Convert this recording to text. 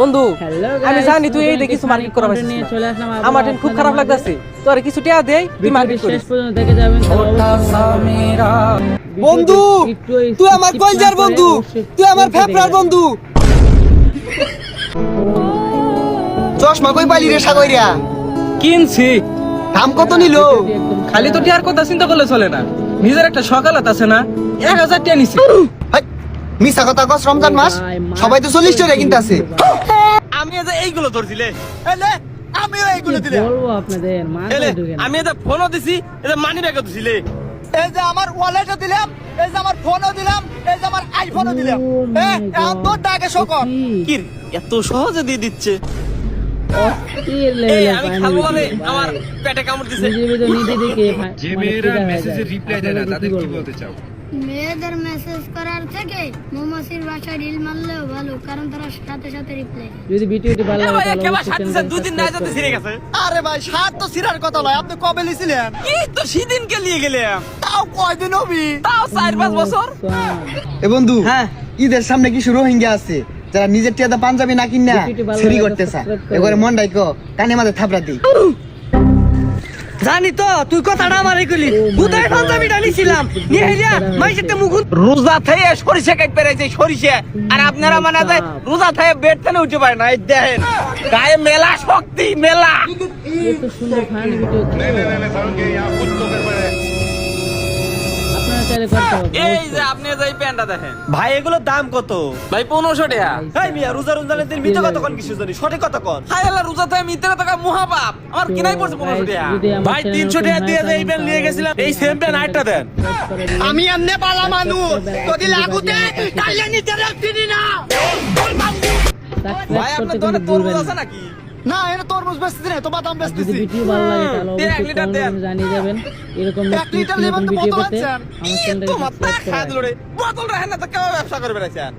বন্ধু আমি জানি তুই এই দেখি কিছু মার্কেট করা পারছিস নিয়ে না। চলে আসলাম আমার টেন খুব খারাপ লাগতাছে তোর কিছু টাকা দেই তুই মার্কেট করিস শেষ পর্যন্ত দেখে যাবেন বন্ধু তুই আমার কলজার বন্ধু, তুই আমার ফেফড়ার বন্ধু। চশমা কই পালি রে সাগরিয়া? কিনছি দাম কত নিল? খালি তো টিয়ার কথা চিন্তা করলে চলে না, নিজের একটা সকালত আছে না, 1000 টাকা নিছি। হাই, মিছা কথা কস, রমজান মাস সবাই তো 40 টাকা কিনতাছে। আমি এই যে এইগুলো ধরছিলে এলে আমিও এইগুলো দিলে বলবো আপনাদের এলে মাথায় ঢুকে না। আমি এই যে ফোনও দিছি এই যে মানি ব্যাগও দিছিলে এই যে আমার ওয়ালেটও দিলাম, এই যে আমার ফোনও দিলাম, এই যে আমার আইফোনও দিলাম। Oh my এখন তোর টাকা শোকর কি রে, এত সহজে দিয়ে দিচ্ছে। অস্থির এই level এর আমি পানি খাবো দিচ্ছে বলে ভাই। আমার পেটে কামড় দিছে। নিজের ভিতর নিজে দেখে যে মানে মেয়েরা ফিদা হয়ে মেসেজের যায়। রিপ্লাই দেয় না আপনাদের তাদের কি বলবো? বলতে চাও? মেয়েদের মেসেজ করার থেকে মোমোসির বাসায় রিল মারলেও ভালো, কারণ তারা সাথে সাথে রিপ্লাই দেয়। যদি ভিডিওটি ভালো এ লাগে ভাই তাহলে কেবা অবশ্যই সাথে চ্যানেলটাকে দুই দিন না সাবস্ক্রাইব যেতে ছিঁড়ে গেছে। আরে ভাই, সাত তো সিরার কথা নয়, আপনি কবে লিছিলেন? কি তো সেদিনকে নিয়ে গেলাম, তাও কয়দিন হবি? তাও 4-5 বছর। করবেন। এ বন্ধু, হ্যাঁ। ঈদের সামনে কিছু রোহিঙ্গা আছে যারা নিজের টিয়াদা পাঞ্জাবি না কিনা ভিডিওটি ভালো চুরি লাগলে করতেছে। সাবস্ক্রাইব করবেন। এবারে মন ডাইকো কানে মাঝে থাপড়া দি। জানি তো তুই কথাটা আমারই কইলি, কোথায় পাঞ্জাবিটা নিছিলাম নিয়ে আইলা মাইসেতে মুখ রোজা থেকে সরিষা কাট পেরেছে সরিষা, আর আপনারা মানে যে রোজা থেকে বেড থেকে উঠে পারে না। এই দেখেন গায়ে মেলা শক্তি মেলা। এত সুন্দর ফানি ভিডিও আপনারা চাইলে করতে হবে এই যে আপনি যে এই প্যান্টটা দেখেন ভাই, এগুলোর দাম কত ভাই? 1500 টাকা। এই মিয়া রোজা রমজানের দিন মিথ্যা কথা কোন কিছু জানি, সঠিক কথা কোন। হাই আল্লাহ, রোজা থেকে মিথ্যা কথা মহাপাপ, আমার কিনাই পড়ছে 1500 টাকা। ভাই 300 টাকা দিয়ে যে এই প্যান্ট নিয়ে গেছিলাম, এই সেম প্যান্ট আরেকটা দেন। আমি এমনে পালা মানুষ, যদি লাগুতে তাইলে নিতে রাখতিনি না। ভাই আপনার দোকানে তরমুজ আছে নাকি? না, এটা তরমুজ বেচতেছি না, তো বাদাম যদি বেচতেছি। ভিডিও ভালো লাগে তাহলে দেন, অবশ্যই এক লিটার কমেন্ট দেন। করে জানিয়ে যাবেন। এরকম এক লিটার নেবেন তো ভিডিও বোতল পেতে আনছেন। আমার চ্যানেলটাকে তোমার সাবস্ক্রাইব খায় করে দিল রে, বোতল রাখেন না তো কেউ ব্যবসা করে বেড়াইছেন।